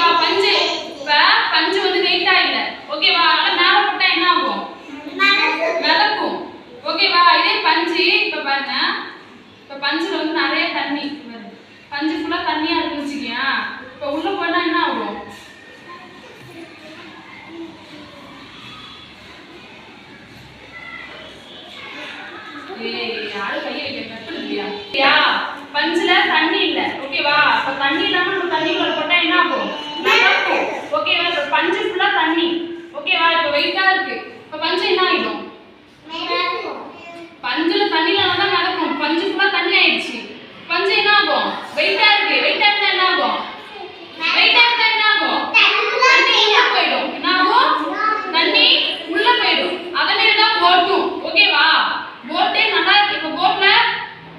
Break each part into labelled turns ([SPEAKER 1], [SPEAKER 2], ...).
[SPEAKER 1] ஓகேவா பஞ்சு இப்ப பஞ்சு வந்து வெயிட்டா இல்ல ஓகேவா அதனால மேல போட்டா என்ன ஆகும் மிதக்கும் ஓகேவா இதே பஞ்சு இப்ப பாருங்க இப்ப பஞ்சுல வந்து நிறைய தண்ணி பஞ்சு ஃபுல்லா தண்ணியா இருக்குன்னு வச்சுக்கியா இப்ப உள்ள போனா என்ன ஆகும் யாரு கையை வைக்கிறா பஞ்சுல தண்ணி இல்ல ஓகேவா அப்ப தண்ணி இல்லாம நம்ம தண்ணிக்குள்ள போட்டா என்ன ஆகும் மிதக்கும் ஓகேவா இப்ப பஞ்சு ஃபுல்லா தண்ணி ஓகேவா இப்ப வெயிட்டா இருக்கு இப்ப பஞ்சு என்ன ஆயிடும் பஞ்சுல தண்ணில தான் மிதக்கும் பஞ்சு ஃபுல்லா தண்ணி ஆயிடுச்சு பஞ்சு என்ன ஆகும் வெயிட்டா இருக்கு வெயிட்டா இருந்தா என்ன ஆகும் வெயிட்டா இருந்தா என்ன ஆகும் தண்ணி உள்ள போயிடும் என்ன ஆகும் தண்ணி உள்ள போயிடும் அதே தான் போட்டும் ஓகேவா போட்டே நல்லா இருக்கு இப்ப போட்ல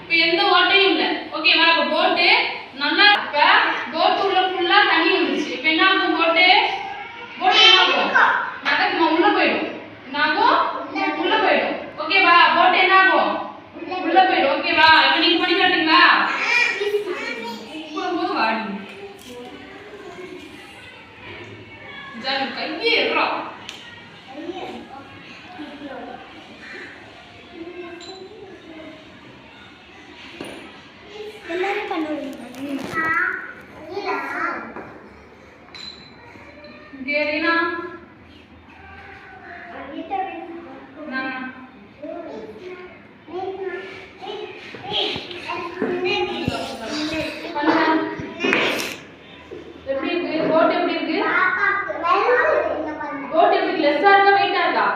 [SPEAKER 1] இப்ப எந்த ஓட்டையும் இல்ல ஓகேவா இப்ப போட்டு நல்லா இப்ப போட் உள்ள ஃபுல்லா தண்ணி வந்துச்சு இப்ப என்ன ஆகும் போட் என்ன ஆகும் நடக்குமா உள்ள போயிடும் என்ன ஆகும் உள்ள போயிடும் ஓகேவா போட் என்ன ஆகும் உள்ள போயிடும் ஓகேவா இப்ப நீங்க பண்ணி காட்டுங்களா போகும்போது வாடி ஜானு கையே ஏறா
[SPEAKER 2] எல்லாரும் பண்ணுவீங்க
[SPEAKER 1] கேரினா எப்படி இருக்கு போட் எப்படி இருக்கு போட் எப்படி லெஸ்ஸா இருக்கா வெயிட்டா இருக்கா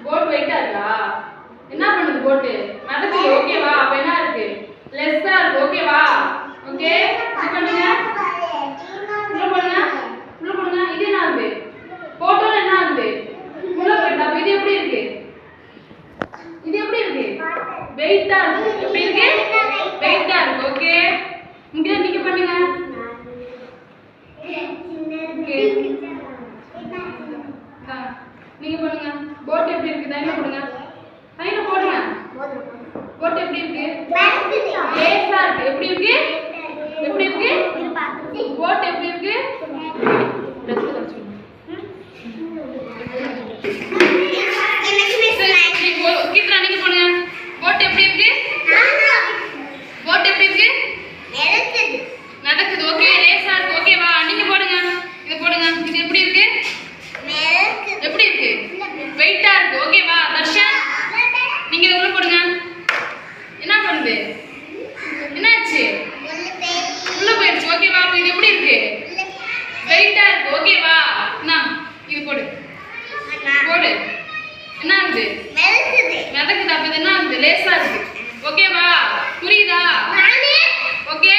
[SPEAKER 1] போட் வெயிட்டா இருக்கா என்ன பண்ணுது போட் நடக்குது ஓகேவா அப்ப என்ன இருக்கு லெஸ்ஸா இருக்கு ஓகேவா ஓகே இது பண்ணுங்க உள்ள போடுங்க உள்ள போடுங்க இது என்ன ஆகுது போட்டோல என்ன ஆகுது உள்ள போயிட்டா இது எப்படி இருக்கு இது எப்படி இருக்கு வெயிட்டா இருக்கு எப்படி இருக்கு வெயிட்டா இருக்கு ஓகே இங்க நீங்க பண்ணுங்க நீங்க பண்ணுங்க போட் எப்படி இருக்கு தைல போடுங்க தைல போடுங்க போட் எப்படி இருக்கு லேசா இருக்கு எப்படி இருக்கு எப்படி இருக்கு போட் எப்படி இருக்கு கீத்ரா நீங்க போடுங்க போட் எப்படி இருக்கு போட் எப்படி இருக்கு நடக்குது ஓகே லேசா இருக்கு ஓகேவா நீங்க போடுங்க இது போடுங்க இது எப்படி இருக்கு எப்படி இருக்கு வெயிட்டா இருக்கு ஓகேவா தர்ஷன் நீங்க உள்ள போடுங்க என்ன பண்ணுது என்னாச்சு உள்ள போயிடுச்சு ஓகேவா இது எப்படி இருக்கு வெயிட்டா இருக்கு ஓகேவா நான் இது போடு போடு என்ன ஆகுது மிதக்குது அப்ப இது என்ன ஆகுது லேசா இருக்கு ஓகேவா புரியுதா ஓகே